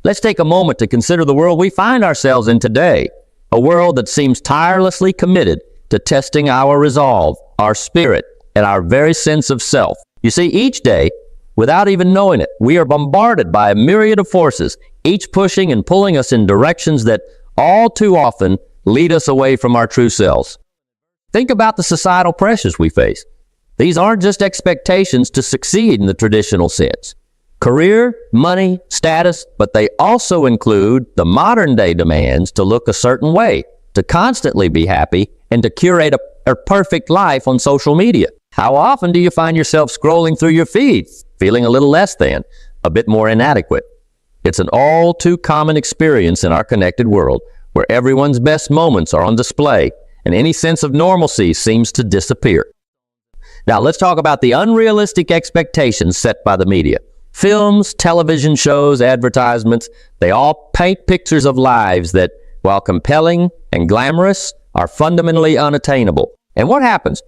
Let's take a moment to consider the world we find ourselves in today, a world that seems tirelessly committed to testing our resolve, our spirit, and our very sense of self. You see, each day, without even knowing it, we are bombarded by a myriad of forces, each pushing and pulling us in directions that all too often lead us away from our true selves. Think about the societal pressures we face. These aren't just expectations to succeed in the traditional sense. Career, money, status, but they also include the modern-day demands to look a certain way, to constantly be happy, and to curate a perfect life on social media. How often do you find yourself scrolling through your feed, feeling a little less than, a bit more inadequate? It's an all too common experience in our connected world, where everyone's best moments are on display, and any sense of normalcy seems to disappear. Now let's talk about the unrealistic expectations set by the media. Films, television shows, advertisements, they all paint pictures of lives that, while compelling and glamorous, are fundamentally unattainable. And what happens?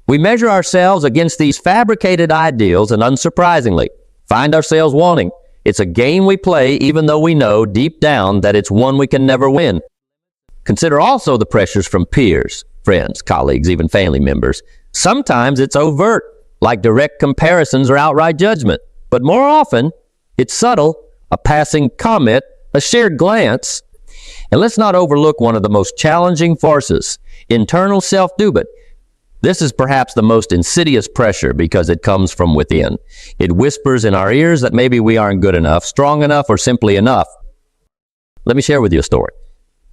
We measure ourselves against these fabricated ideals and, unsurprisingly, find ourselves wanting. It's a game we play even though we know deep down that it's one we can never win. Consider also the pressures from peers, friends, colleagues, even family members. Sometimes it's overt, like direct comparisons or outright judgment. But more often, it's subtle, a passing comment, a shared glance. And let's not overlook one of the most challenging forces, internal self-doubt. This is perhaps the most insidious pressure because it comes from within. It whispers in our ears that maybe we aren't good enough, strong enough, or simply enough. Let me share with you a story.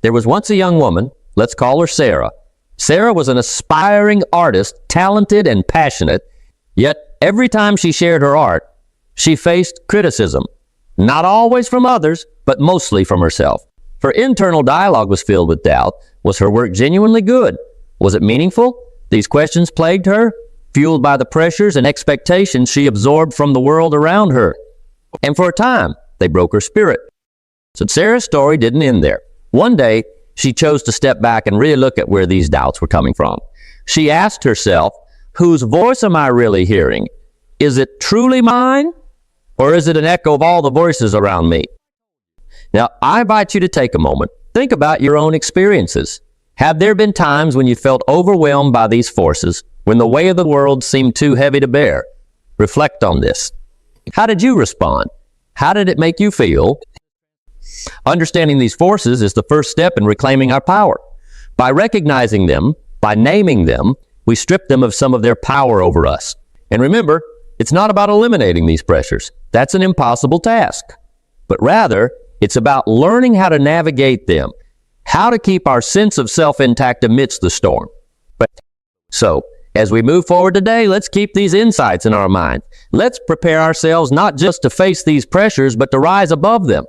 There was once a young woman, let's call her Sarah. Sarah was an aspiring artist, talented and passionate, yet every time she shared her art, she faced criticism. Not always from others, but mostly from herself. Her internal dialogue was filled with doubt. Was her work genuinely good? Was it meaningful? These questions plagued her, fueled by the pressures and expectations she absorbed from the world around her. And for a time, they broke her spirit. So Sarah's story didn't end there. One day, she chose to step back and really look at where these doubts were coming from. She asked herself, whose voice am I really hearing? Is it truly mine? Or is it an echo of all the voices around me? Now, I invite you to take a moment. Think about your own experiences. Have there been times when you felt overwhelmed by these forces, when the weight of the world seemed too heavy to bear? Reflect on this. How did you respond? How did it make you feel? Understanding these forces is the first step in reclaiming our power. By recognizing them, by naming them, we strip them of some of their power over us. And remember, it's not about eliminating these pressures. That's an impossible task. But rather, it's about learning how to navigate them, how to keep our sense of self intact amidst the storm. So, as we move forward today, let's keep these insights in our mind. Let's prepare ourselves not just to face these pressures, but to rise above them.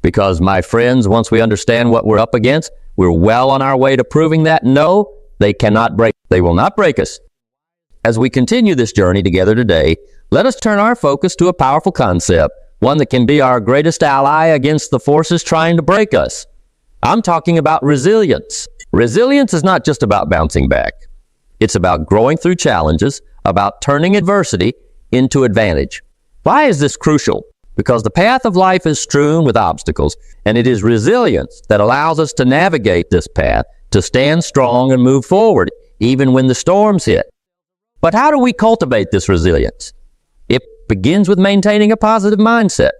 Because, my friends, once we understand what we're up against, we're well on our way to proving that no, they will not break us. As we continue this journey together today, let us turn our focus to a powerful concept, one that can be our greatest ally against the forces trying to break us. I'm talking about resilience. Resilience is not just about bouncing back. It's about growing through challenges, about turning adversity into advantage. Why is this crucial? Because the path of life is strewn with obstacles, and it is resilience that allows us to navigate this path, to stand strong and move forward, even when the storms hit. But how do we cultivate this resilience? It begins with maintaining a positive mindset.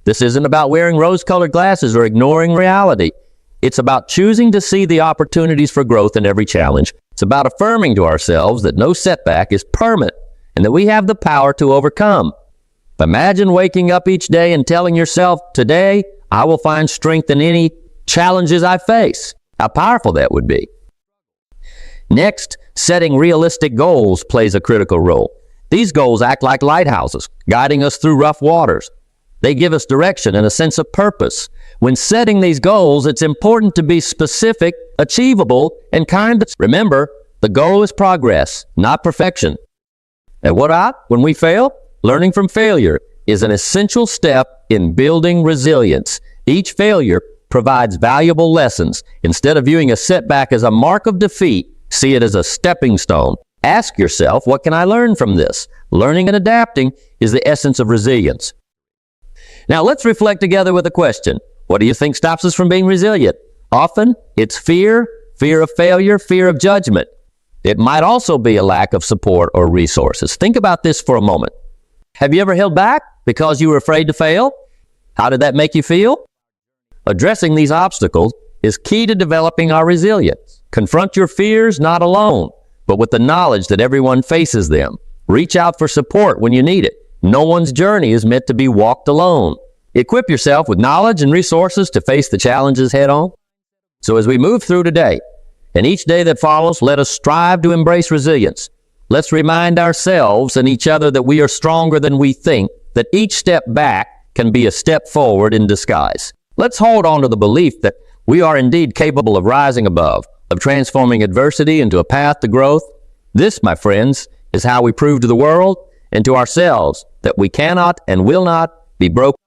This isn't about wearing rose-colored glasses or ignoring reality. It's about choosing to see the opportunities for growth in every challenge. It's about affirming to ourselves that no setback is permanent and that we have the power to overcome. Imagine waking up each day and telling yourself, today, I will find strength in any challenges I face. How powerful that would be. Next, setting realistic goals plays a critical role. These goals act like lighthouses, guiding us through rough waters. They give us direction and a sense of purpose. When setting these goals, it's important to be specific, achievable, and kind. Remember, the goal is progress, not perfection. And when we fail? Learning from failure is an essential step in building resilience. Each failure provides valuable lessons. Instead of viewing a setback as a mark of defeat, see it as a stepping stone. Ask yourself, what can I learn from this? Learning and adapting is the essence of resilience. Now let's reflect together with a question. What do you think stops us from being resilient? Often, it's fear of failure, fear of judgment. It might also be a lack of support or resources. Think about this for a moment. Have you ever held back because you were afraid to fail? How did that make you feel? Addressing these obstacles is key to developing our resilience. Confront your fears not alone, but with the knowledge that everyone faces them. Reach out for support when you need it. No one's journey is meant to be walked alone. Equip yourself with knowledge and resources to face the challenges head on. So as we move through today, and each day that follows, let us strive to embrace resilience. Let's remind ourselves and each other that we are stronger than we think, that each step back can be a step forward in disguise. Let's hold on to the belief that we are indeed capable of rising above, of transforming adversity into a path to growth. This, my friends, is how we prove to the world and to ourselves that we cannot and will not be broken.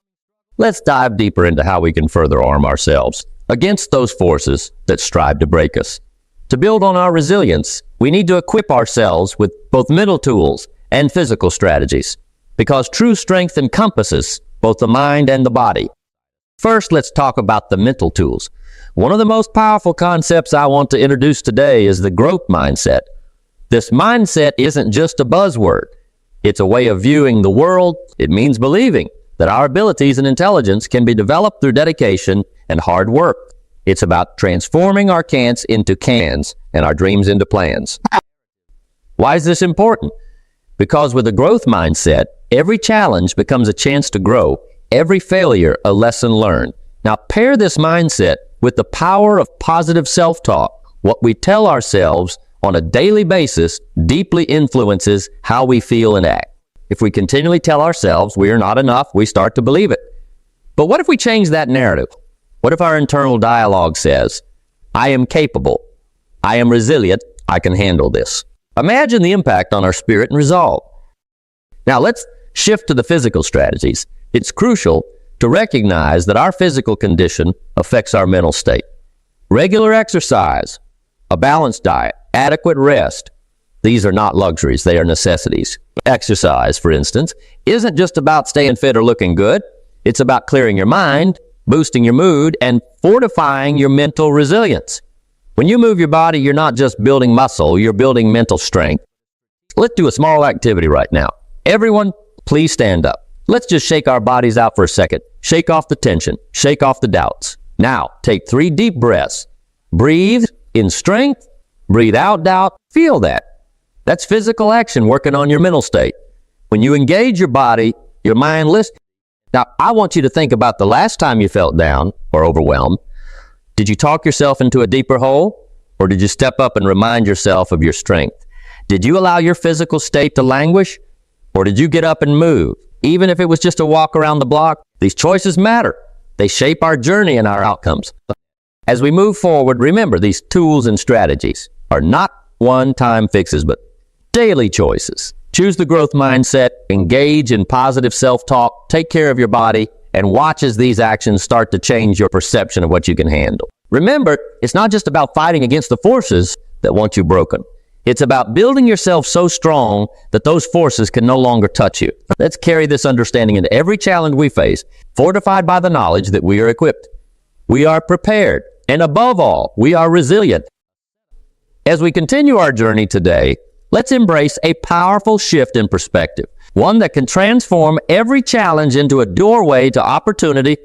Let's dive deeper into how we can further arm ourselves against those forces that strive to break us. To build on our resilience, we need to equip ourselves with both mental tools and physical strategies, because true strength encompasses both the mind and the body. First, let's talk about the mental tools. One of the most powerful concepts I want to introduce today is the growth mindset. This mindset isn't just a buzzword. It's a way of viewing the world. It means believing that our abilities and intelligence can be developed through dedication and hard work. It's about transforming our can'ts into cans and our dreams into plans. Why is this important? Because with a growth mindset, every challenge becomes a chance to grow, every failure a lesson learned. Now pair this mindset with the power of positive self-talk. What we tell ourselves on a daily basis deeply influences how we feel and act. If we continually tell ourselves we are not enough, we start to believe it. But what if we change that narrative? What if our internal dialogue says, I am capable, I am resilient, I can handle this? Imagine the impact on our spirit and resolve. Now let's shift to the physical strategies. It's crucial to recognize that our physical condition affects our mental state. Regular exercise, a balanced diet, adequate rest, these are not luxuries, they are necessities. Exercise, for instance, isn't just about staying fit or looking good. It's about clearing your mind, boosting your mood, and fortifying your mental resilience. When you move your body, you're not just building muscle, you're building mental strength. Let's do a small activity right now. Everyone, please stand up. Let's just shake our bodies out for a second. Shake off the tension. Shake off the doubts. Now, take 3 deep breaths. Breathe in strength. Breathe out doubt. Feel that. That's physical action working on your mental state. When you engage your body, your mind listens. Now, I want you to think about the last time you felt down or overwhelmed. Did you talk yourself into a deeper hole? Or did you step up and remind yourself of your strength? Did you allow your physical state to languish? Or did you get up and move? Even if it was just a walk around the block, these choices matter. They shape our journey and our outcomes. As we move forward, remember these tools and strategies are not one-time fixes, but daily choices. Choose the growth mindset, engage in positive self-talk, take care of your body, and watch as these actions start to change your perception of what you can handle. Remember, it's not just about fighting against the forces that want you broken. It's about building yourself so strong that those forces can no longer touch you. Let's carry this understanding into every challenge we face, fortified by the knowledge that we are equipped. We are prepared, and above all, we are resilient. As we continue our journey today, let's embrace a powerful shift in perspective, one that can transform every challenge into a doorway to opportunity.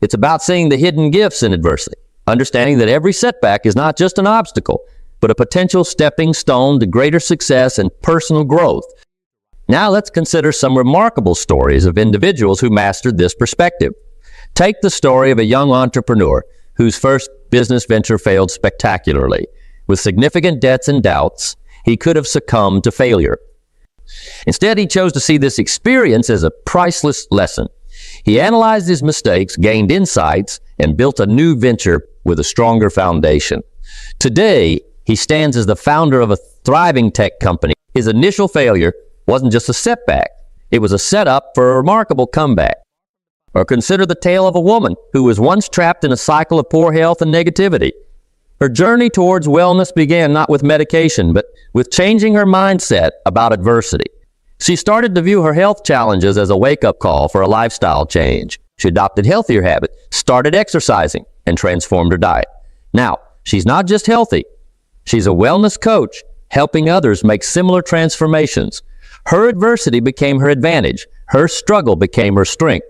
It's about seeing the hidden gifts in adversity, understanding that every setback is not just an obstacle, but a potential stepping stone to greater success and personal growth. Now let's consider some remarkable stories of individuals who mastered this perspective. Take the story of a young entrepreneur whose first business venture failed spectacularly. With significant debts and doubts, he could have succumbed to failure. Instead, he chose to see this experience as a priceless lesson. He analyzed his mistakes, gained insights, and built a new venture with a stronger foundation. Today, he stands as the founder of a thriving tech company. His initial failure wasn't just a setback. It was a setup for a remarkable comeback. Or consider the tale of a woman who was once trapped in a cycle of poor health and negativity. Her journey towards wellness began not with medication, but with changing her mindset about adversity. She started to view her health challenges as a wake-up call for a lifestyle change. She adopted healthier habits, started exercising, and transformed her diet. Now, she's not just healthy. She's a wellness coach, helping others make similar transformations. Her adversity became her advantage. Her struggle became her strength.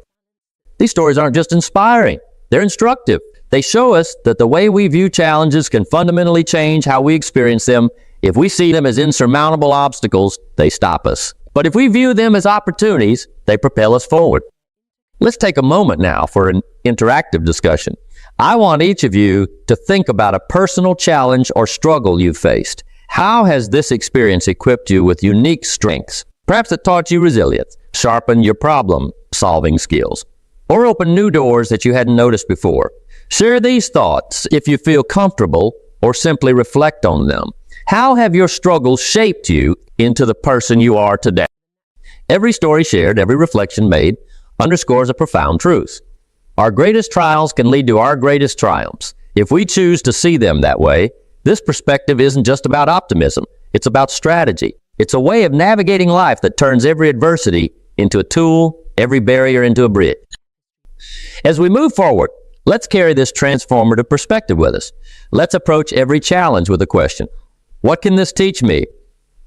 These stories aren't just inspiring. They're instructive. They show us that the way we view challenges can fundamentally change how we experience them. If we see them as insurmountable obstacles, they stop us. But if we view them as opportunities, they propel us forward. Let's take a moment now for an interactive discussion. I want each of you to think about a personal challenge or struggle you've faced. How has this experience equipped you with unique strengths? Perhaps it taught you resilience, sharpened your problem-solving skills, or opened new doors that you hadn't noticed before. Share these thoughts if you feel comfortable, or simply reflect on them. How have your struggles shaped you into the person you are today? Every story shared, every reflection made, underscores a profound truth. Our greatest trials can lead to our greatest triumphs. If we choose to see them that way, this perspective isn't just about optimism. It's about strategy. It's a way of navigating life that turns every adversity into a tool, every barrier into a bridge. As we move forward, let's carry this transformative perspective with us. Let's approach every challenge with a question. What can this teach me?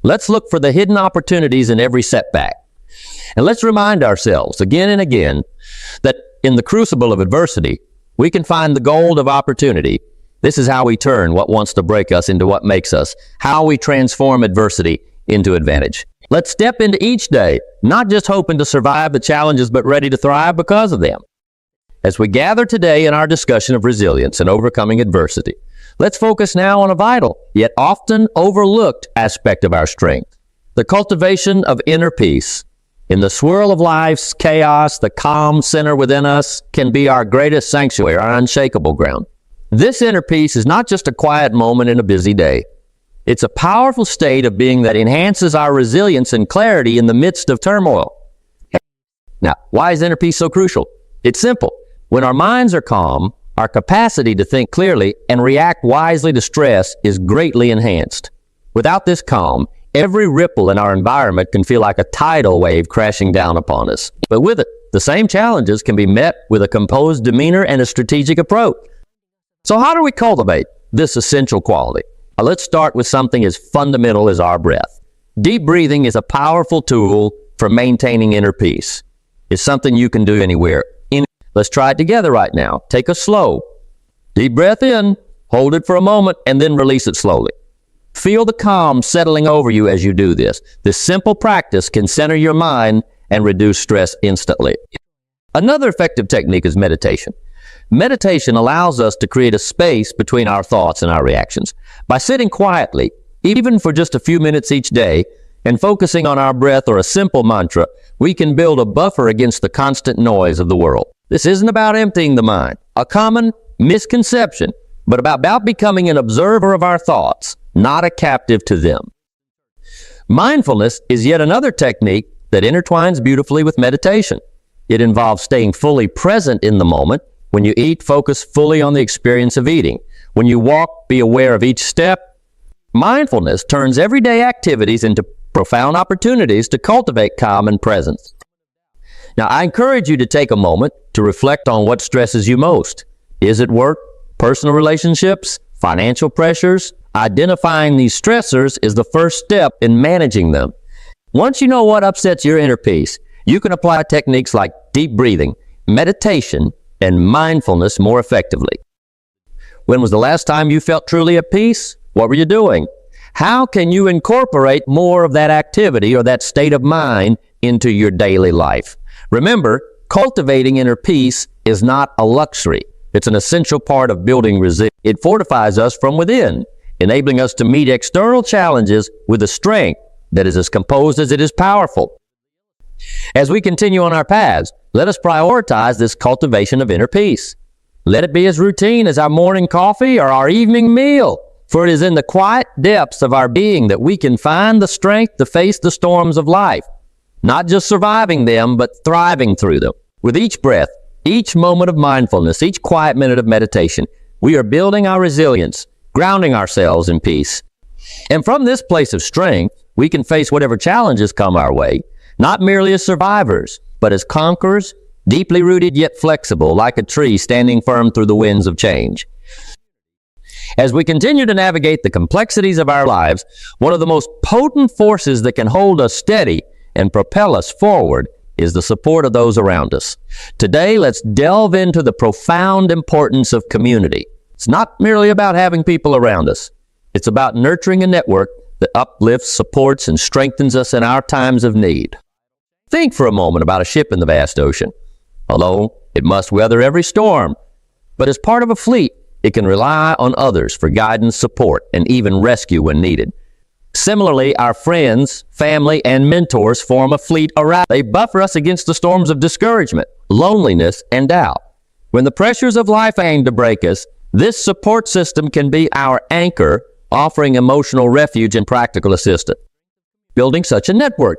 Let's look for the hidden opportunities in every setback. And let's remind ourselves again and again that in the crucible of adversity, we can find the gold of opportunity. This is how we turn what wants to break us into what makes us, how we transform adversity into advantage. Let's step into each day, not just hoping to survive the challenges, but ready to thrive because of them. As we gather today in our discussion of resilience and overcoming adversity, let's focus now on a vital, yet often overlooked aspect of our strength, the cultivation of inner peace. In the swirl of life's chaos, the calm center within us can be our greatest sanctuary, our unshakable ground. This inner peace is not just a quiet moment in a busy day. It's a powerful state of being that enhances our resilience and clarity in the midst of turmoil. Now, why is inner peace so crucial? It's simple. When our minds are calm, our capacity to think clearly and react wisely to stress is greatly enhanced. Without this calm, every ripple in our environment can feel like a tidal wave crashing down upon us. But with it, the same challenges can be met with a composed demeanor and a strategic approach. So how do we cultivate this essential quality? Let's start with something as fundamental as our breath. Deep breathing is a powerful tool for maintaining inner peace. It's something you can do anywhere. Let's try it together right now. Take a slow, deep breath in, hold it for a moment, and then release it slowly. Feel the calm settling over you as you do this. This simple practice can center your mind and reduce stress instantly. Another effective technique is meditation. Meditation allows us to create a space between our thoughts and our reactions. By sitting quietly, even for just a few minutes each day, and focusing on our breath or a simple mantra, we can build a buffer against the constant noise of the world. This isn't about emptying the mind, a common misconception, but about becoming an observer of our thoughts, not a captive to them. Mindfulness is yet another technique that intertwines beautifully with meditation. It involves staying fully present in the moment. When you eat, focus fully on the experience of eating. When you walk, be aware of each step. Mindfulness turns everyday activities into profound opportunities to cultivate calm and presence. Now, I encourage you to take a moment to reflect on what stresses you most. Is it work, personal relationships, financial pressures? Identifying these stressors is the first step in managing them. Once you know what upsets your inner peace, you can apply techniques like deep breathing, meditation, and mindfulness more effectively. When was the last time you felt truly at peace? What were you doing? How can you incorporate more of that activity or that state of mind into your daily life? Remember, cultivating inner peace is not a luxury. It's an essential part of building resilience. It fortifies us from within, enabling us to meet external challenges with a strength that is as composed as it is powerful. As we continue on our paths, let us prioritize this cultivation of inner peace. Let it be as routine as our morning coffee or our evening meal, for it is in the quiet depths of our being that we can find the strength to face the storms of life, not just surviving them, but thriving through them. With each breath, each moment of mindfulness, each quiet minute of meditation, we are building our resilience, grounding ourselves in peace. And from this place of strength, we can face whatever challenges come our way, not merely as survivors, but as conquerors, deeply rooted yet flexible, like a tree standing firm through the winds of change. As we continue to navigate the complexities of our lives, one of the most potent forces that can hold us steady and propel us forward is the support of those around us. Today, let's delve into the profound importance of community. It's not merely about having people around us. It's about nurturing a network that uplifts, supports, and strengthens us in our times of need. Think for a moment about a ship in the vast ocean. Although it must weather every storm, but as part of a fleet, it can rely on others for guidance, support, and even rescue when needed. Similarly, our friends, family, and mentors form a fleet around. They buffer us against the storms of discouragement, loneliness, and doubt. When the pressures of life aim to break us, this support system can be our anchor, offering emotional refuge and practical assistance. Building such a network,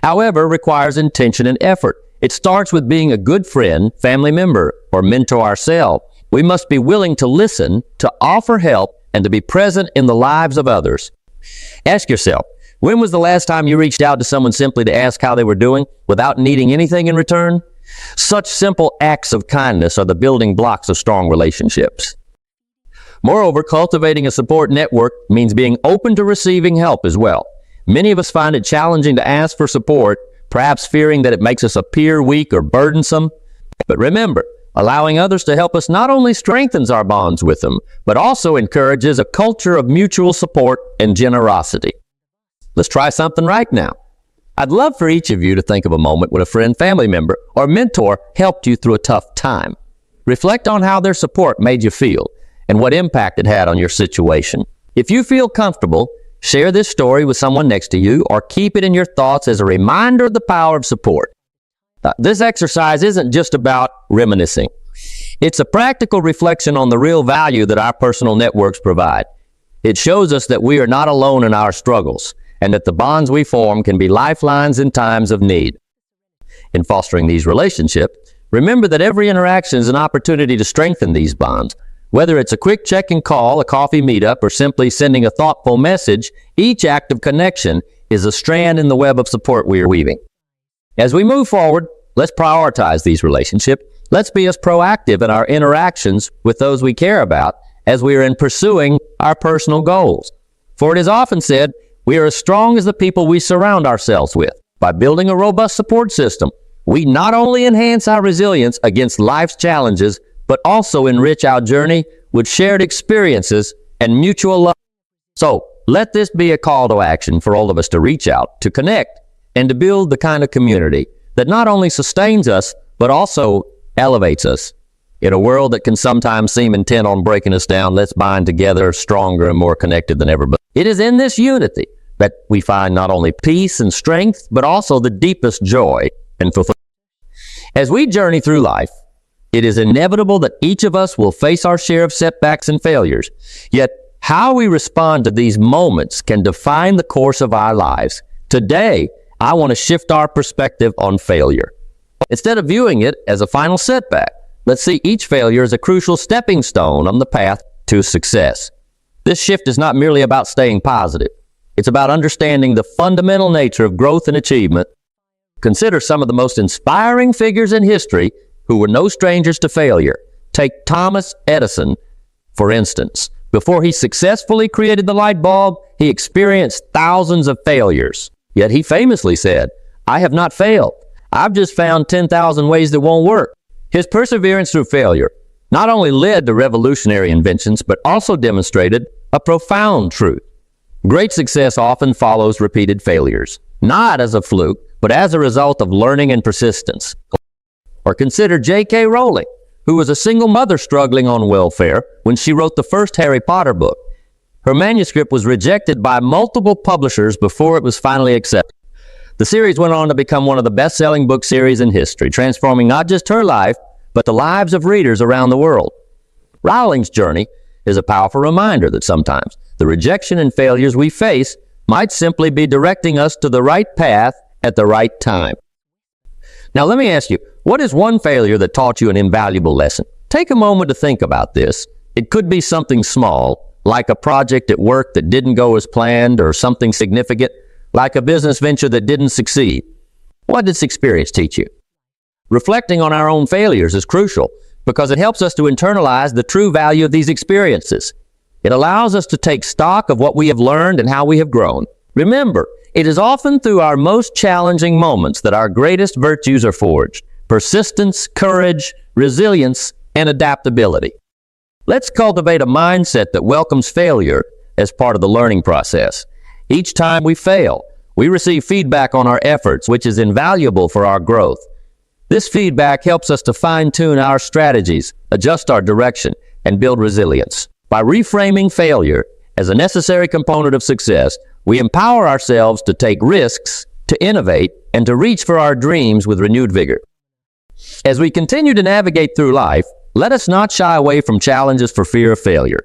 however, requires intention and effort. It starts with being a good friend, family member, or mentor ourselves. We must be willing to listen, to offer help, and to be present in the lives of others. Ask yourself, when was the last time you reached out to someone simply to ask how they were doing without needing anything in return? Such simple acts of kindness are the building blocks of strong relationships. Moreover, cultivating a support network means being open to receiving help as well. Many of us find it challenging to ask for support, perhaps fearing that it makes us appear weak or burdensome. But remember, allowing others to help us not only strengthens our bonds with them, but also encourages a culture of mutual support and generosity. Let's try something right now. I'd love for each of you to think of a moment when a friend, family member, or mentor helped you through a tough time. Reflect on how their support made you feel and what impact it had on your situation. If you feel comfortable, share this story with someone next to you or keep it in your thoughts as a reminder of the power of support. This exercise isn't just about reminiscing. It's a practical reflection on the real value that our personal networks provide. It shows us that we are not alone in our struggles and that the bonds we form can be lifelines in times of need. In fostering these relationships, remember that every interaction is an opportunity to strengthen these bonds. Whether it's a quick check-in call, a coffee meetup, or simply sending a thoughtful message, each act of connection is a strand in the web of support we are weaving. As we move forward, let's prioritize these relationships. Let's be as proactive in our interactions with those we care about as we are in pursuing our personal goals. For it is often said, we are as strong as the people we surround ourselves with. By building a robust support system, we not only enhance our resilience against life's challenges, but also enrich our journey with shared experiences and mutual love. So, let this be a call to action for all of us to reach out, to connect, and to build the kind of community that not only sustains us, but also elevates us. In a world that can sometimes seem intent on breaking us down, let's bind together stronger and more connected than ever. But it is in this unity that we find not only peace and strength, but also the deepest joy and fulfillment. As we journey through life, it is inevitable that each of us will face our share of setbacks and failures. Yet, how we respond to these moments can define the course of our lives. Today, I want to shift our perspective on failure. Instead of viewing it as a final setback, let's see each failure as a crucial stepping stone on the path to success. This shift is not merely about staying positive. It's about understanding the fundamental nature of growth and achievement. Consider some of the most inspiring figures in history who were no strangers to failure. Take Thomas Edison, for instance. Before he successfully created the light bulb, he experienced thousands of failures. Yet he famously said, "I have not failed. I've just found 10,000 ways that won't work." His perseverance through failure not only led to revolutionary inventions, but also demonstrated a profound truth. Great success often follows repeated failures, not as a fluke, but as a result of learning and persistence. Or consider J.K. Rowling, who was a single mother struggling on welfare when she wrote the first Harry Potter book. Her manuscript was rejected by multiple publishers before it was finally accepted. The series went on to become one of the best-selling book series in history, transforming not just her life, but the lives of readers around the world. Rowling's journey is a powerful reminder that sometimes the rejection and failures we face might simply be directing us to the right path at the right time. Now let me ask you, what is one failure that taught you an invaluable lesson? Take a moment to think about this. It could be something small, like a project at work that didn't go as planned, or something significant, like a business venture that didn't succeed. What did this experience teach you? Reflecting on our own failures is crucial because it helps us to internalize the true value of these experiences. It allows us to take stock of what we have learned and how we have grown. Remember, it is often through our most challenging moments that our greatest virtues are forged: persistence, courage, resilience, and adaptability. Let's cultivate a mindset that welcomes failure as part of the learning process. Each time we fail, we receive feedback on our efforts, which is invaluable for our growth. This feedback helps us to fine-tune our strategies, adjust our direction, and build resilience. By reframing failure as a necessary component of success, we empower ourselves to take risks, to innovate, and to reach for our dreams with renewed vigor. As we continue to navigate through life, let us not shy away from challenges for fear of failure.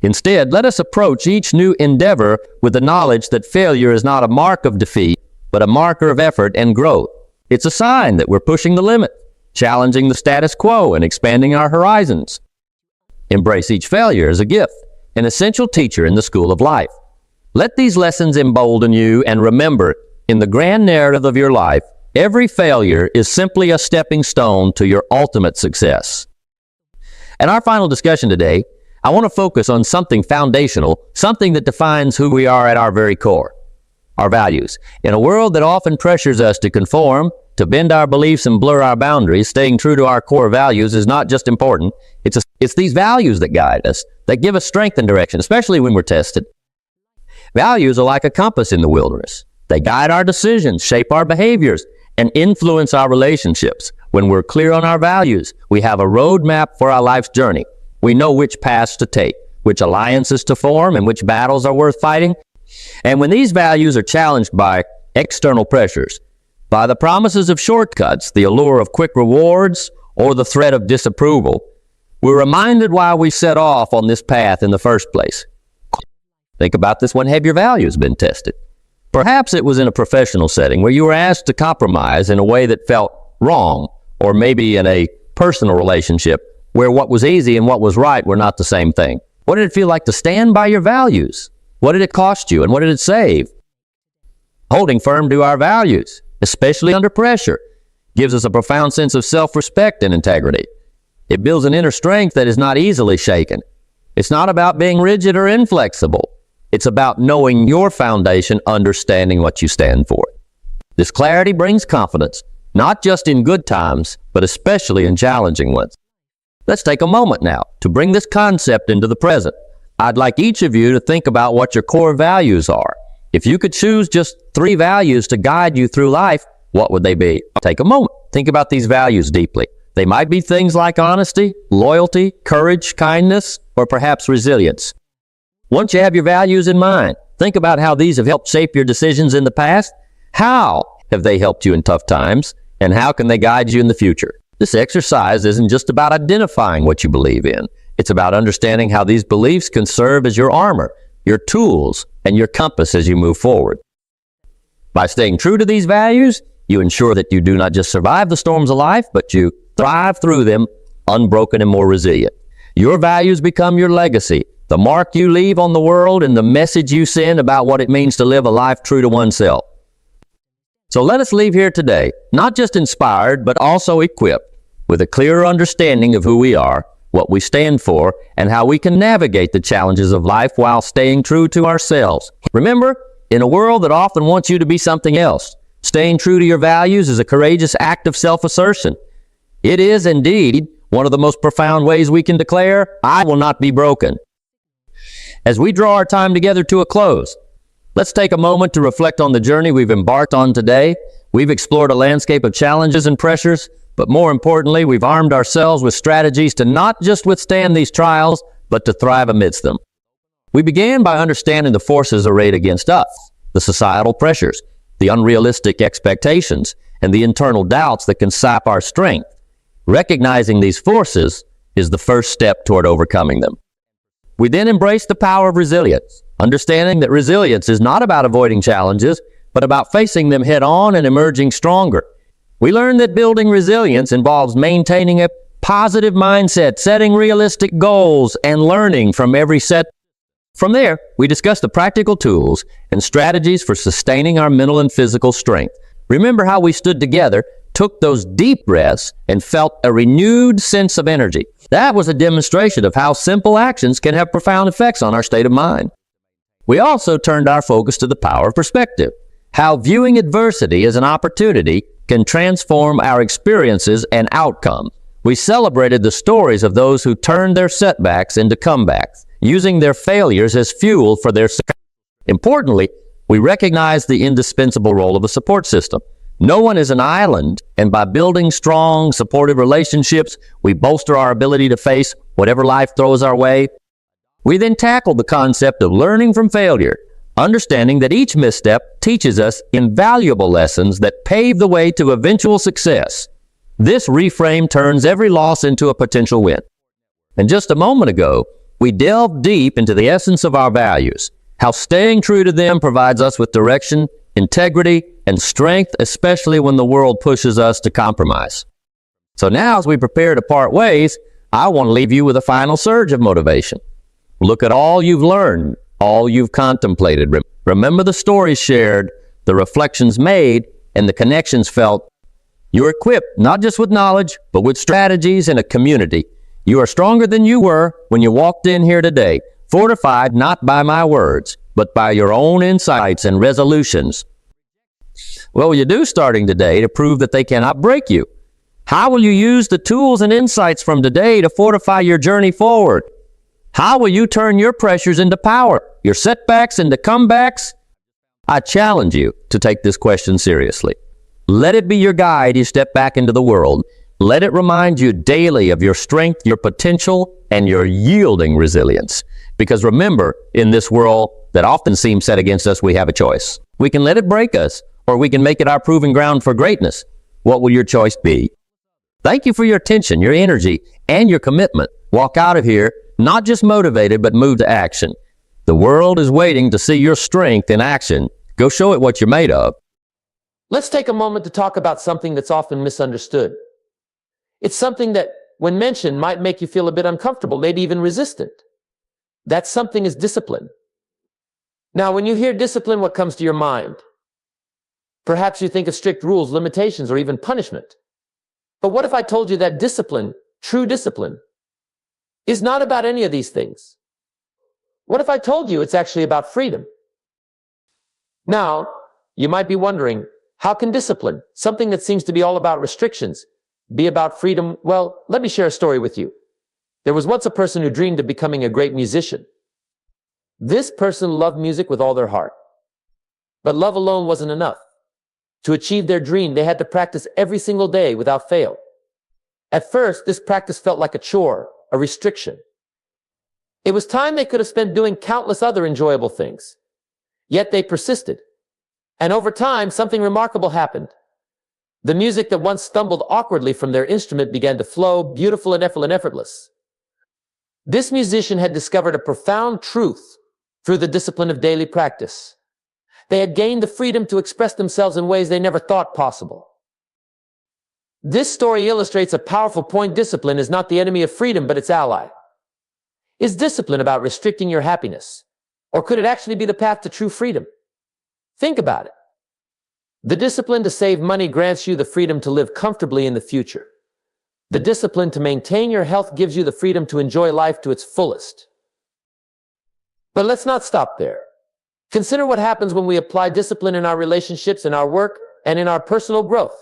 Instead, let us approach each new endeavor with the knowledge that failure is not a mark of defeat, but a marker of effort and growth. It's a sign that we're pushing the limit, challenging the status quo, and expanding our horizons. Embrace each failure as a gift, an essential teacher in the school of life. Let these lessons embolden you, and remember, in the grand narrative of your life, every failure is simply a stepping stone to your ultimate success. In our final discussion today, I want to focus on something foundational, something that defines who we are at our very core: our values. In a world that often pressures us to conform, to bend our beliefs and blur our boundaries, staying true to our core values is not just important, it's these values that guide us, that give us strength and direction, especially when we're tested. Values are like a compass in the wilderness. They guide our decisions, shape our behaviors, and influence our relationships. When we're clear on our values, we have a roadmap for our life's journey. We know which paths to take, which alliances to form, and which battles are worth fighting. And when these values are challenged by external pressures, by the promises of shortcuts, the allure of quick rewards, or the threat of disapproval, we're reminded why we set off on this path in the first place. Think about this: when have your values been tested? Perhaps it was in a professional setting where you were asked to compromise in a way that felt wrong, or maybe in a personal relationship where what was easy and what was right were not the same thing. What did it feel like to stand by your values? What did it cost you, and what did it save? Holding firm to our values, especially under pressure, gives us a profound sense of self-respect and integrity. It builds an inner strength that is not easily shaken. It's not about being rigid or inflexible. It's about knowing your foundation, understanding what you stand for. This clarity brings confidence, not just in good times, but especially in challenging ones. Let's take a moment now to bring this concept into the present. I'd like each of you to think about what your core values are. If you could choose just 3 values to guide you through life, what would they be? Take a moment. Think about these values deeply. They might be things like honesty, loyalty, courage, kindness, or perhaps resilience. Once you have your values in mind, think about how these have helped shape your decisions in the past. How have they helped you in tough times? And how can they guide you in the future? This exercise isn't just about identifying what you believe in. It's about understanding how these beliefs can serve as your armor, your tools, and your compass as you move forward. By staying true to these values, you ensure that you do not just survive the storms of life, but you thrive through them, unbroken and more resilient. Your values become your legacy, the mark you leave on the world and the message you send about what it means to live a life true to oneself. So let us leave here today, not just inspired, but also equipped with a clearer understanding of who we are, what we stand for, and how we can navigate the challenges of life while staying true to ourselves. Remember, in a world that often wants you to be something else, staying true to your values is a courageous act of self-assertion. It is indeed one of the most profound ways we can declare, "I will not be broken." As we draw our time together to a close, let's take a moment to reflect on the journey we've embarked on today. We've explored a landscape of challenges and pressures, but more importantly, we've armed ourselves with strategies to not just withstand these trials, but to thrive amidst them. We began by understanding the forces arrayed against us, the societal pressures, the unrealistic expectations, and the internal doubts that can sap our strength. Recognizing these forces is the first step toward overcoming them. We then embraced the power of resilience, understanding that resilience is not about avoiding challenges, but about facing them head-on and emerging stronger. We learned that building resilience involves maintaining a positive mindset, setting realistic goals, and learning from every setback. From there, we discussed the practical tools and strategies for sustaining our mental and physical strength. Remember how we stood together, took those deep breaths, and felt a renewed sense of energy. That was a demonstration of how simple actions can have profound effects on our state of mind. We also turned our focus to the power of perspective, how viewing adversity as an opportunity can transform our experiences and outcomes. We celebrated the stories of those who turned their setbacks into comebacks, using their failures as fuel for their success. Importantly, we recognized the indispensable role of a support system. No one is an island, and by building strong, supportive relationships, we bolster our ability to face whatever life throws our way. We then tackled the concept of learning from failure, understanding that each misstep teaches us invaluable lessons that pave the way to eventual success. This reframe turns every loss into a potential win. And just a moment ago, we delved deep into the essence of our values, how staying true to them provides us with direction, integrity, and strength, especially when the world pushes us to compromise. So now, as we prepare to part ways, I want to leave you with a final surge of motivation. Look at all you've learned, all you've contemplated. Remember the stories shared, the reflections made, and the connections felt. You're equipped not just with knowledge, but with strategies and a community. You are stronger than you were when you walked in here today, fortified not by my words, but by your own insights and resolutions. What will you do starting today to prove that they cannot break you? How will you use the tools and insights from today to fortify your journey forward? How will you turn your pressures into power, your setbacks into comebacks? I challenge you to take this question seriously. Let it be your guide as you step back into the world. Let it remind you daily of your strength, your potential, and your yielding resilience. Because remember, in this world that often seems set against us, we have a choice. We can let it break us, or we can make it our proving ground for greatness. What will your choice be? Thank you for your attention, your energy, and your commitment. Walk out of here not just motivated, but moved to action. The world is waiting to see your strength in action. Go show it what you're made of. Let's take a moment to talk about something that's often misunderstood. It's something that, when mentioned, might make you feel a bit uncomfortable, maybe even resistant. That something is discipline. Now, when you hear discipline, what comes to your mind? Perhaps you think of strict rules, limitations, or even punishment. But what if I told you that discipline, true discipline, is not about any of these things? What if I told you it's actually about freedom? Now, you might be wondering, how can discipline, something that seems to be all about restrictions, be about freedom? Well, let me share a story with you. There was once a person who dreamed of becoming a great musician. This person loved music with all their heart. But love alone wasn't enough. To achieve their dream, they had to practice every single day without fail. At first, this practice felt like a chore, a restriction. It was time they could have spent doing countless other enjoyable things. Yet they persisted. And over time, something remarkable happened. The music that once stumbled awkwardly from their instrument began to flow, beautiful and effortless. This musician had discovered a profound truth through the discipline of daily practice. They had gained the freedom to express themselves in ways they never thought possible. This story illustrates a powerful point. Discipline is not the enemy of freedom, but its ally. Is discipline about restricting your happiness? Or could it actually be the path to true freedom? Think about it. The discipline to save money grants you the freedom to live comfortably in the future. The discipline to maintain your health gives you the freedom to enjoy life to its fullest. But let's not stop there. Consider what happens when we apply discipline in our relationships, in our work, and in our personal growth.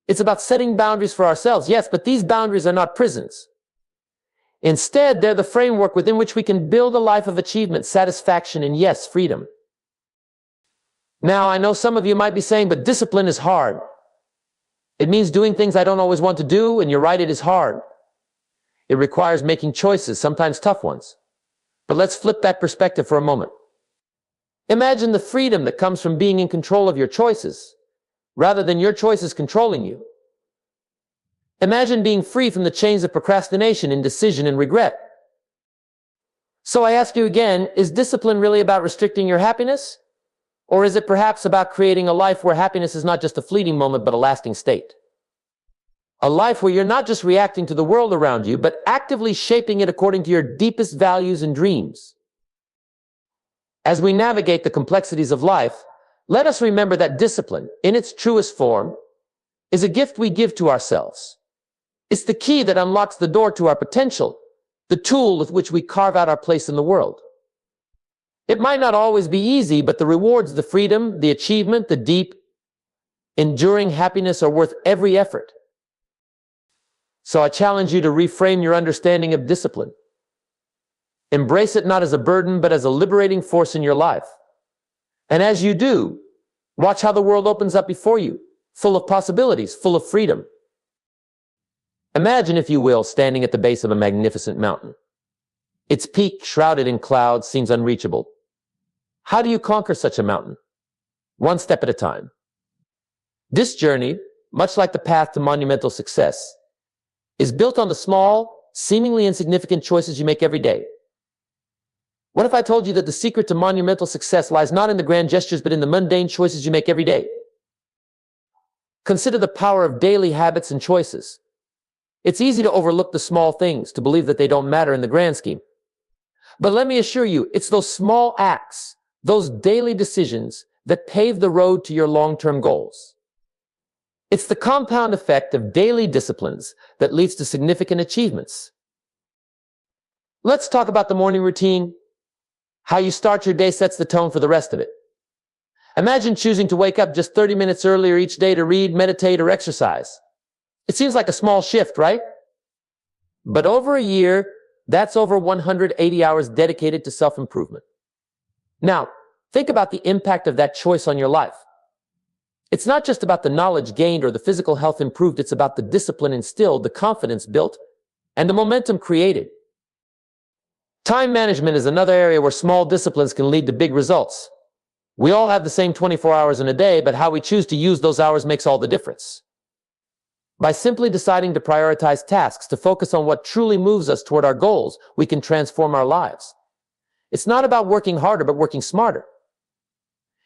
It's about setting boundaries for ourselves, yes, but these boundaries are not prisons. Instead, they're the framework within which we can build a life of achievement, satisfaction, and yes, freedom. Now, I know some of you might be saying, but discipline is hard. It means doing things I don't always want to do, and you're right, it is hard. It requires making choices, sometimes tough ones. But let's flip that perspective for a moment. Imagine the freedom that comes from being in control of your choices, rather than your choices controlling you. Imagine being free from the chains of procrastination, indecision, and regret. So I ask you again, is discipline really about restricting your happiness? Or is it perhaps about creating a life where happiness is not just a fleeting moment, but a lasting state? A life where you're not just reacting to the world around you, but actively shaping it according to your deepest values and dreams. As we navigate the complexities of life, let us remember that discipline, in its truest form, is a gift we give to ourselves. It's the key that unlocks the door to our potential, the tool with which we carve out our place in the world. It might not always be easy, but the rewards, the freedom, the achievement, the deep, enduring happiness are worth every effort. So I challenge you to reframe your understanding of discipline. Embrace it not as a burden, but as a liberating force in your life. And as you do, watch how the world opens up before you, full of possibilities, full of freedom. Imagine, if you will, standing at the base of a magnificent mountain. Its peak, shrouded in clouds, seems unreachable. How do you conquer such a mountain? One step at a time. This journey, much like the path to monumental success, is built on the small, seemingly insignificant choices you make every day. What if I told you that the secret to monumental success lies not in the grand gestures, but in the mundane choices you make every day? Consider the power of daily habits and choices. It's easy to overlook the small things, to believe that they don't matter in the grand scheme. But let me assure you, it's those small acts, those daily decisions, that pave the road to your long-term goals. It's the compound effect of daily disciplines that leads to significant achievements. Let's talk about the morning routine. How you start your day sets the tone for the rest of it. Imagine choosing to wake up just 30 minutes earlier each day to read, meditate, or exercise. It seems like a small shift, right? But over a year, that's over 180 hours dedicated to self-improvement. Now, think about the impact of that choice on your life. It's not just about the knowledge gained or the physical health improved, it's about the discipline instilled, the confidence built, and the momentum created. Time management is another area where small disciplines can lead to big results. We all have the same 24 hours in a day, but how we choose to use those hours makes all the difference. By simply deciding to prioritize tasks, to focus on what truly moves us toward our goals, we can transform our lives. It's not about working harder, but working smarter.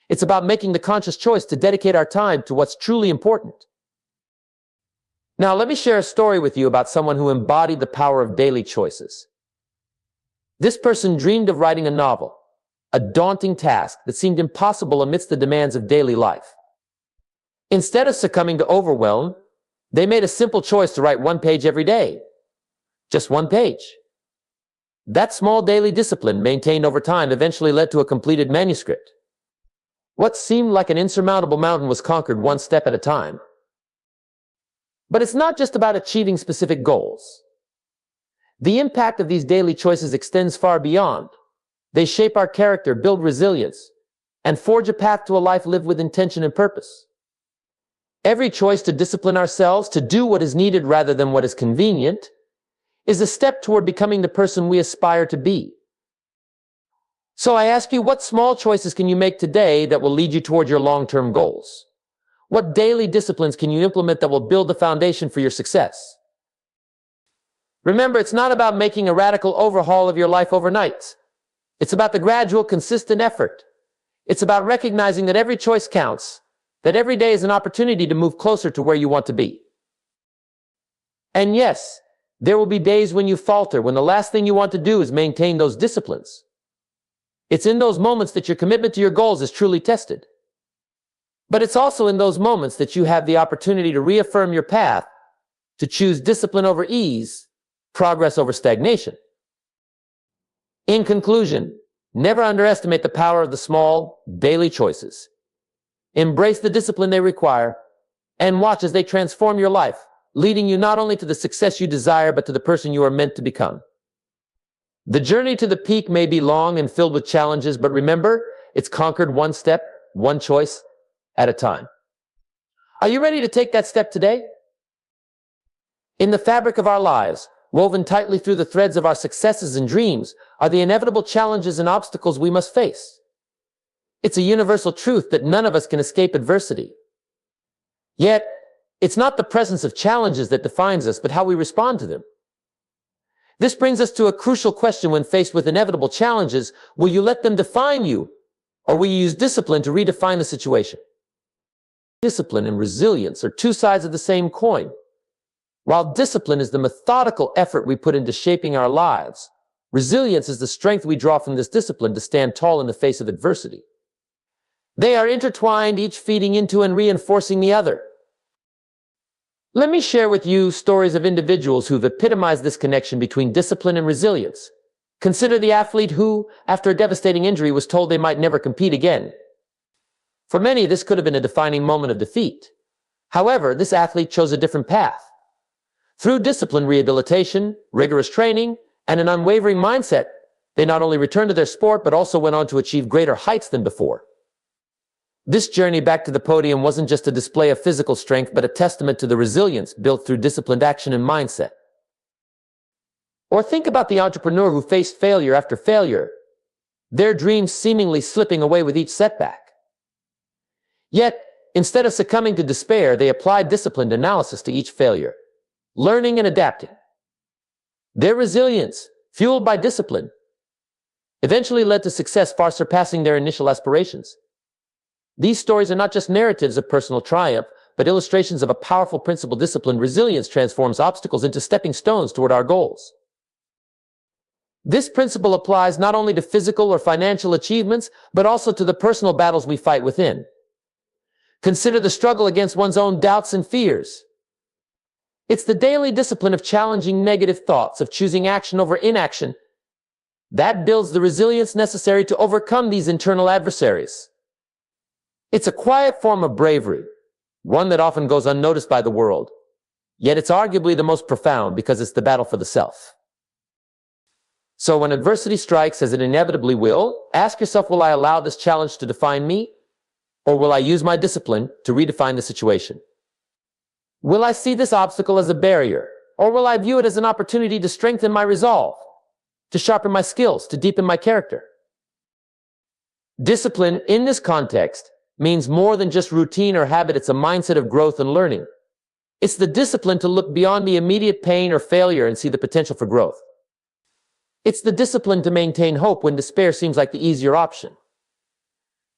It's about making the conscious choice to dedicate our time to what's truly important. Now, let me share a story with you about someone who embodied the power of daily choices. This person dreamed of writing a novel, a daunting task that seemed impossible amidst the demands of daily life. Instead of succumbing to overwhelm, they made a simple choice to write one page every day. Just one page. That small daily discipline, maintained over time, eventually led to a completed manuscript. What seemed like an insurmountable mountain was conquered one step at a time. But it's not just about achieving specific goals. The impact of these daily choices extends far beyond. They shape our character, build resilience, and forge a path to a life lived with intention and purpose. Every choice to discipline ourselves, to do what is needed rather than what is convenient, is a step toward becoming the person we aspire to be. So I ask you, what small choices can you make today that will lead you toward your long-term goals? What daily disciplines can you implement that will build the foundation for your success? Remember, it's not about making a radical overhaul of your life overnight. It's about the gradual, consistent effort. It's about recognizing that every choice counts, that every day is an opportunity to move closer to where you want to be. And yes, there will be days when you falter, when the last thing you want to do is maintain those disciplines. It's in those moments that your commitment to your goals is truly tested. But it's also in those moments that you have the opportunity to reaffirm your path, to choose discipline over ease, progress over stagnation. In conclusion, never underestimate the power of the small, daily choices. Embrace the discipline they require, and watch as they transform your life, leading you not only to the success you desire, but to the person you are meant to become. The journey to the peak may be long and filled with challenges, but remember, it's conquered one step, one choice at a time. Are you ready to take that step today? In the fabric of our lives, woven tightly through the threads of our successes and dreams, are the inevitable challenges and obstacles we must face. It's a universal truth that none of us can escape adversity. Yet, it's not the presence of challenges that defines us, but how we respond to them. This brings us to a crucial question when faced with inevitable challenges. Will you let them define you, or will you use discipline to redefine the situation? Discipline and resilience are two sides of the same coin. While discipline is the methodical effort we put into shaping our lives, resilience is the strength we draw from this discipline to stand tall in the face of adversity. They are intertwined, each feeding into and reinforcing the other. Let me share with you stories of individuals who've epitomized this connection between discipline and resilience. Consider the athlete who, after a devastating injury, was told they might never compete again. For many, this could have been a defining moment of defeat. However, this athlete chose a different path. Through disciplined rehabilitation, rigorous training, and an unwavering mindset, they not only returned to their sport, but also went on to achieve greater heights than before. This journey back to the podium wasn't just a display of physical strength, but a testament to the resilience built through disciplined action and mindset. Or think about the entrepreneur who faced failure after failure, their dreams seemingly slipping away with each setback. Yet, instead of succumbing to despair, they applied disciplined analysis to each failure, learning and adapting. Their resilience, fueled by discipline, eventually led to success far surpassing their initial aspirations. These stories are not just narratives of personal triumph, but illustrations of a powerful principle. Disciplined resilience transforms obstacles into stepping stones toward our goals. This principle applies not only to physical or financial achievements, but also to the personal battles we fight within. Consider the struggle against one's own doubts and fears. It's the daily discipline of challenging negative thoughts, of choosing action over inaction, that builds the resilience necessary to overcome these internal adversaries. It's a quiet form of bravery, one that often goes unnoticed by the world, yet it's arguably the most profound because it's the battle for the self. So when adversity strikes, as it inevitably will, ask yourself, will I allow this challenge to define me? Or will I use my discipline to redefine the situation? Will I see this obstacle as a barrier? Or will I view it as an opportunity to strengthen my resolve, to sharpen my skills, to deepen my character? Discipline, in this context, means more than just routine or habit. It's a mindset of growth and learning. It's the discipline to look beyond the immediate pain or failure and see the potential for growth. It's the discipline to maintain hope when despair seems like the easier option.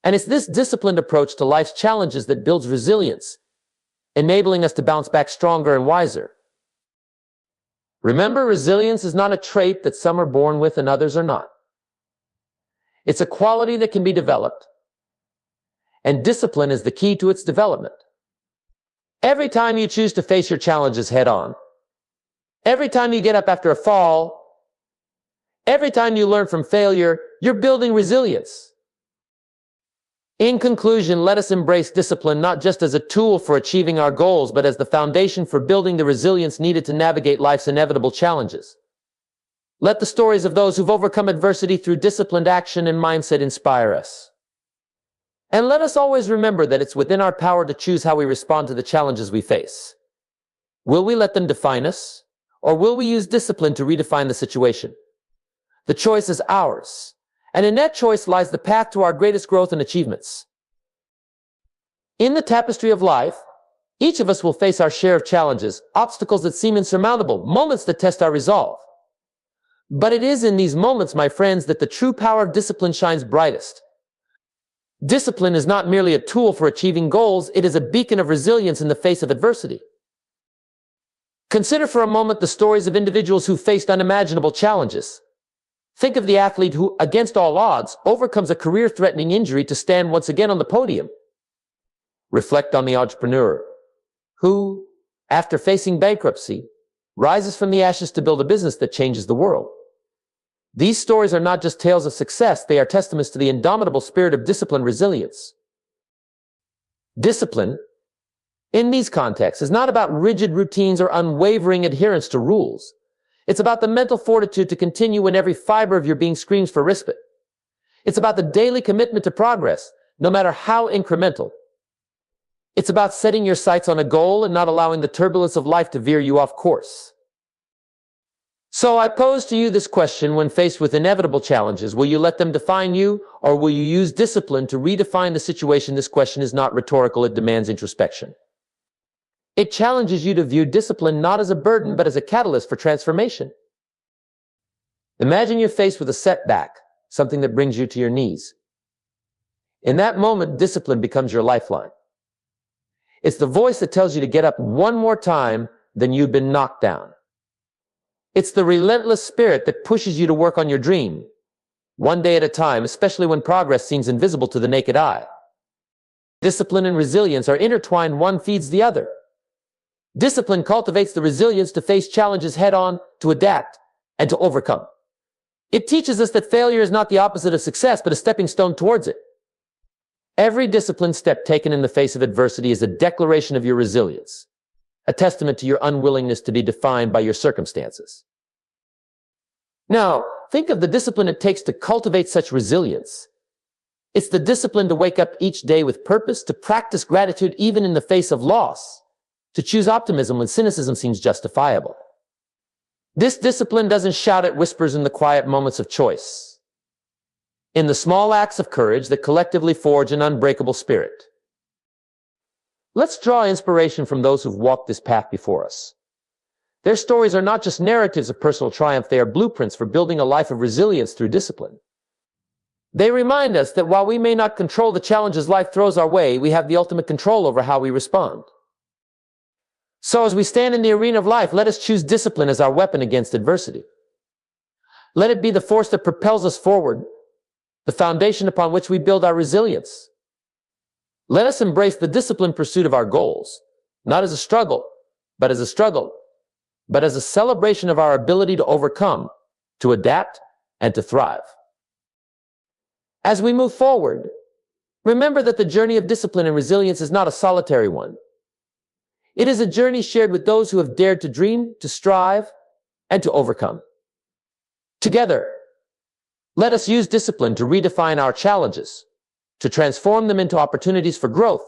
And it's this disciplined approach to life's challenges that builds resilience, enabling us to bounce back stronger and wiser. Remember, resilience is not a trait that some are born with and others are not. It's a quality that can be developed, and discipline is the key to its development. Every time you choose to face your challenges head on, every time you get up after a fall, every time you learn from failure, you're building resilience. In conclusion, let us embrace discipline not just as a tool for achieving our goals, but as the foundation for building the resilience needed to navigate life's inevitable challenges. Let the stories of those who've overcome adversity through disciplined action and mindset inspire us. And let us always remember that it's within our power to choose how we respond to the challenges we face. Will we let them define us, or will we use discipline to redefine the situation? The choice is ours, and in that choice lies the path to our greatest growth and achievements. In the tapestry of life, each of us will face our share of challenges, obstacles that seem insurmountable, moments that test our resolve. But it is in these moments, my friends, that the true power of discipline shines brightest. Discipline is not merely a tool for achieving goals, it is a beacon of resilience in the face of adversity. Consider for a moment the stories of individuals who faced unimaginable challenges. Think of the athlete who, against all odds, overcomes a career-threatening injury to stand once again on the podium. Reflect on the entrepreneur who, after facing bankruptcy, rises from the ashes to build a business that changes the world. These stories are not just tales of success, they are testaments to the indomitable spirit of disciplined resilience. Discipline, in these contexts, is not about rigid routines or unwavering adherence to rules. It's about the mental fortitude to continue when every fiber of your being screams for respite. It's about the daily commitment to progress, no matter how incremental. It's about setting your sights on a goal and not allowing the turbulence of life to veer you off course. So I pose to you this question: when faced with inevitable challenges, will you let them define you, or will you use discipline to redefine the situation? This question is not rhetorical, it demands introspection. It challenges you to view discipline not as a burden, but as a catalyst for transformation. Imagine you're faced with a setback, something that brings you to your knees. In that moment, discipline becomes your lifeline. It's the voice that tells you to get up one more time than you've been knocked down. It's the relentless spirit that pushes you to work on your dream, one day at a time, especially when progress seems invisible to the naked eye. Discipline and resilience are intertwined, one feeds the other. Discipline cultivates the resilience to face challenges head-on, to adapt, and to overcome. It teaches us that failure is not the opposite of success, but a stepping stone towards it. Every disciplined step taken in the face of adversity is a declaration of your resilience, a testament to your unwillingness to be defined by your circumstances. Now, think of the discipline it takes to cultivate such resilience. It's the discipline to wake up each day with purpose, to practice gratitude even in the face of loss, to choose optimism when cynicism seems justifiable. This discipline doesn't shout at whispers in the quiet moments of choice, in the small acts of courage that collectively forge an unbreakable spirit. Let's draw inspiration from those who've walked this path before us. Their stories are not just narratives of personal triumph, they are blueprints for building a life of resilience through discipline. They remind us that while we may not control the challenges life throws our way, we have the ultimate control over how we respond. So as we stand in the arena of life, let us choose discipline as our weapon against adversity. Let it be the force that propels us forward, the foundation upon which we build our resilience. Let us embrace the disciplined pursuit of our goals, not as a struggle, but as a celebration of our ability to overcome, to adapt, and to thrive. As we move forward, remember that the journey of discipline and resilience is not a solitary one. It is a journey shared with those who have dared to dream, to strive, and to overcome. Together, let us use discipline to redefine our challenges, to transform them into opportunities for growth,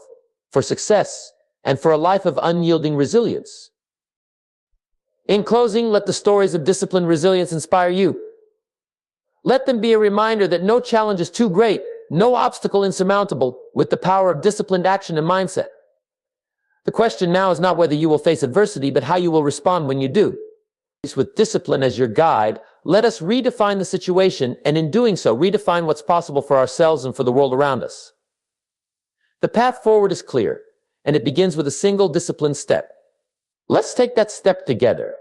for success, and for a life of unyielding resilience. In closing, let the stories of disciplined resilience inspire you. Let them be a reminder that no challenge is too great, no obstacle insurmountable, with the power of disciplined action and mindset. The question now is not whether you will face adversity, but how you will respond when you do. With discipline as your guide, let us redefine the situation, and in doing so, redefine what's possible for ourselves and for the world around us. The path forward is clear, and it begins with a single disciplined step. Let's take that step together.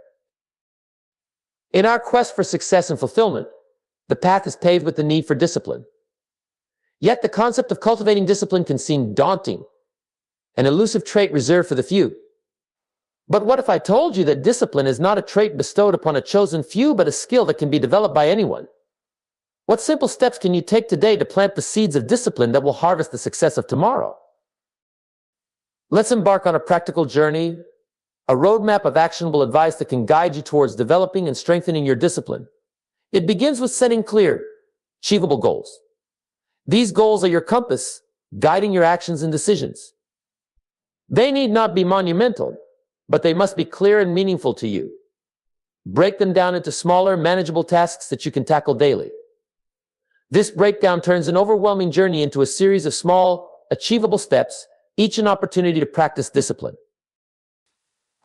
In our quest for success and fulfillment, the path is paved with the need for discipline. Yet the concept of cultivating discipline can seem daunting, an elusive trait reserved for the few. But what if I told you that discipline is not a trait bestowed upon a chosen few, but a skill that can be developed by anyone? What simple steps can you take today to plant the seeds of discipline that will harvest the success of tomorrow? Let's embark on a practical journey, a roadmap of actionable advice that can guide you towards developing and strengthening your discipline. It begins with setting clear, achievable goals. These goals are your compass, guiding your actions and decisions. They need not be monumental, but they must be clear and meaningful to you. Break them down into smaller, manageable tasks that you can tackle daily. This breakdown turns an overwhelming journey into a series of small, achievable steps, each an opportunity to practice discipline.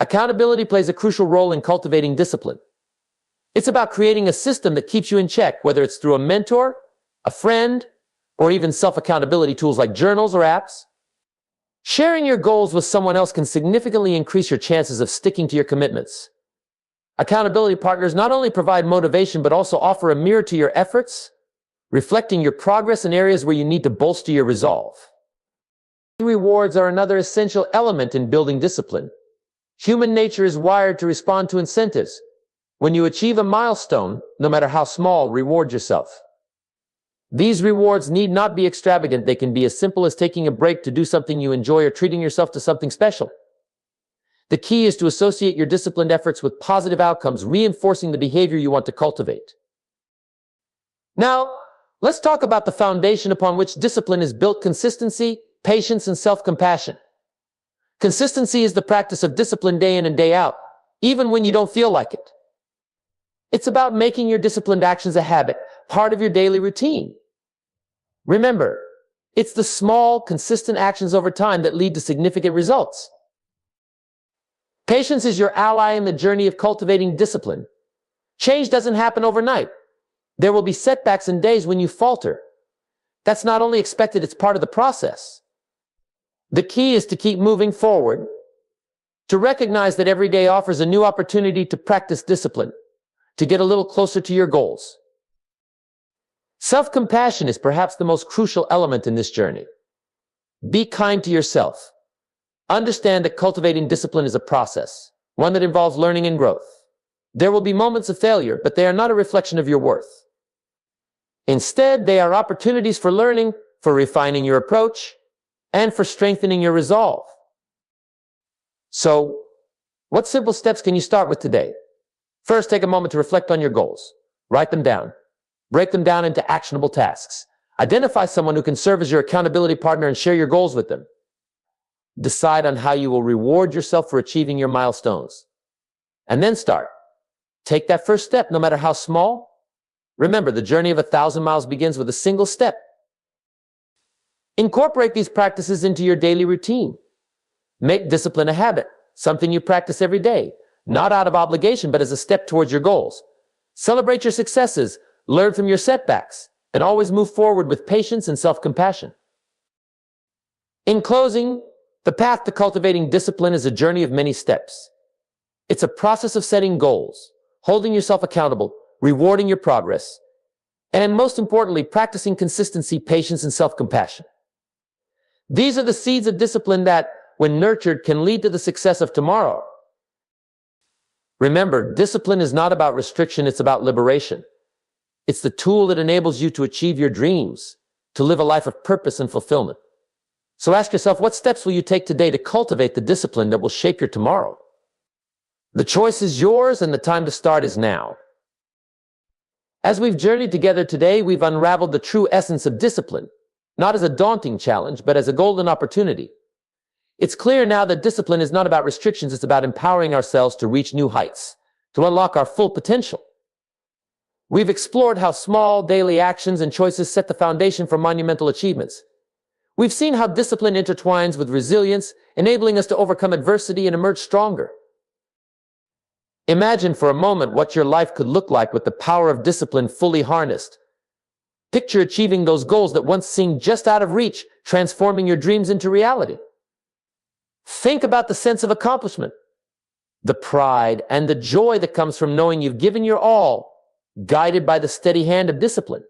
Accountability plays a crucial role in cultivating discipline. It's about creating a system that keeps you in check, whether it's through a mentor, a friend, or even self-accountability tools like journals or apps. Sharing your goals with someone else can significantly increase your chances of sticking to your commitments. Accountability partners not only provide motivation, but also offer a mirror to your efforts, reflecting your progress in areas where you need to bolster your resolve. Rewards are another essential element in building discipline. Human nature is wired to respond to incentives. When you achieve a milestone, no matter how small, reward yourself. These rewards need not be extravagant. They can be as simple as taking a break to do something you enjoy or treating yourself to something special. The key is to associate your disciplined efforts with positive outcomes, reinforcing the behavior you want to cultivate. Now, let's talk about the foundation upon which discipline is built: consistency, patience, and self-compassion. Consistency is the practice of discipline day in and day out, even when you don't feel like it. It's about making your disciplined actions a habit, part of your daily routine. Remember, it's the small, consistent actions over time that lead to significant results. Patience is your ally in the journey of cultivating discipline. Change doesn't happen overnight. There will be setbacks and days when you falter. That's not only expected, it's part of the process. The key is to keep moving forward, to recognize that every day offers a new opportunity to practice discipline, to get a little closer to your goals. Self-compassion is perhaps the most crucial element in this journey. Be kind to yourself. Understand that cultivating discipline is a process, one that involves learning and growth. There will be moments of failure, but they are not a reflection of your worth. Instead, they are opportunities for learning, for refining your approach, and for strengthening your resolve. So, what simple steps can you start with today? First, take a moment to reflect on your goals. Write them down. Break them down into actionable tasks. Identify someone who can serve as your accountability partner and share your goals with them. Decide on how you will reward yourself for achieving your milestones. And then start. Take that first step, no matter how small. Remember, the journey of 1,000 miles begins with a single step. Incorporate these practices into your daily routine. Make discipline a habit, something you practice every day, not out of obligation, but as a step towards your goals. Celebrate your successes, learn from your setbacks, and always move forward with patience and self-compassion. In closing, the path to cultivating discipline is a journey of many steps. It's a process of setting goals, holding yourself accountable, rewarding your progress, and most importantly, practicing consistency, patience, and self-compassion. These are the seeds of discipline that, when nurtured, can lead to the success of tomorrow. Remember, discipline is not about restriction, it's about liberation. It's the tool that enables you to achieve your dreams, to live a life of purpose and fulfillment. So ask yourself, what steps will you take today to cultivate the discipline that will shape your tomorrow? The choice is yours, and the time to start is now. As we've journeyed together today, we've unraveled the true essence of discipline, not as a daunting challenge, but as a golden opportunity. It's clear now that discipline is not about restrictions, it's about empowering ourselves to reach new heights, to unlock our full potential. We've explored how small daily actions and choices set the foundation for monumental achievements. We've seen how discipline intertwines with resilience, enabling us to overcome adversity and emerge stronger. Imagine for a moment what your life could look like with the power of discipline fully harnessed. Picture achieving those goals that once seemed just out of reach, transforming your dreams into reality. Think about the sense of accomplishment, the pride and the joy that comes from knowing you've given your all, guided by the steady hand of discipline.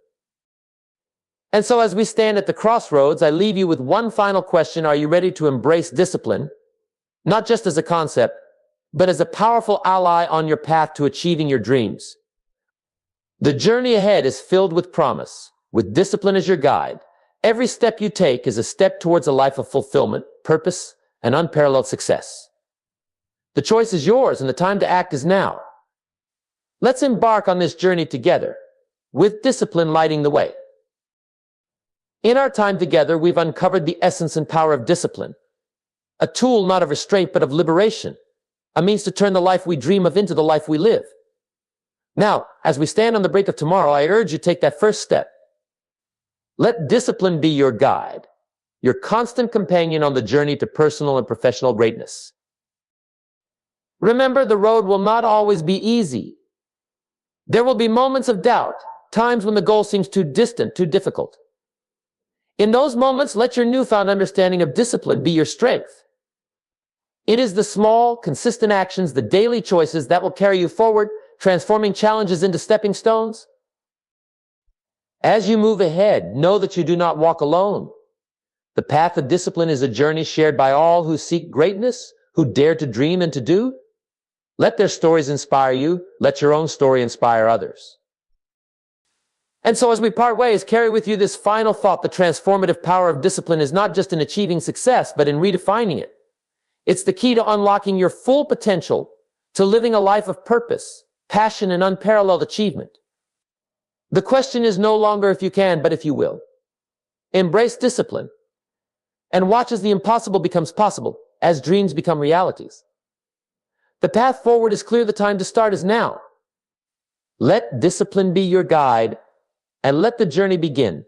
And so as we stand at the crossroads, I leave you with one final question. Are you ready to embrace discipline, not just as a concept, but as a powerful ally on your path to achieving your dreams? The journey ahead is filled with promise. With discipline as your guide, every step you take is a step towards a life of fulfillment, purpose, and unparalleled success. The choice is yours, and the time to act is now. Let's embark on this journey together, with discipline lighting the way. In our time together, we've uncovered the essence and power of discipline, a tool not of restraint but of liberation, a means to turn the life we dream of into the life we live. Now, as we stand on the brink of tomorrow, I urge you to take that first step. Let discipline be your guide, your constant companion on the journey to personal and professional greatness. Remember, the road will not always be easy. There will be moments of doubt, times when the goal seems too distant, too difficult. In those moments, let your newfound understanding of discipline be your strength. It is the small, consistent actions, the daily choices that will carry you forward, transforming challenges into stepping stones. As you move ahead, know that you do not walk alone. The path of discipline is a journey shared by all who seek greatness, who dare to dream and to do. Let their stories inspire you. Let your own story inspire others. And so as we part ways, carry with you this final thought. The transformative power of discipline is not just in achieving success, but in redefining it. It's the key to unlocking your full potential, to living a life of purpose, passion, and unparalleled achievement. The question is no longer if you can, but if you will. Embrace discipline and watch as the impossible becomes possible, as dreams become realities. The path forward is clear. The time to start is now. Let discipline be your guide, and let the journey begin.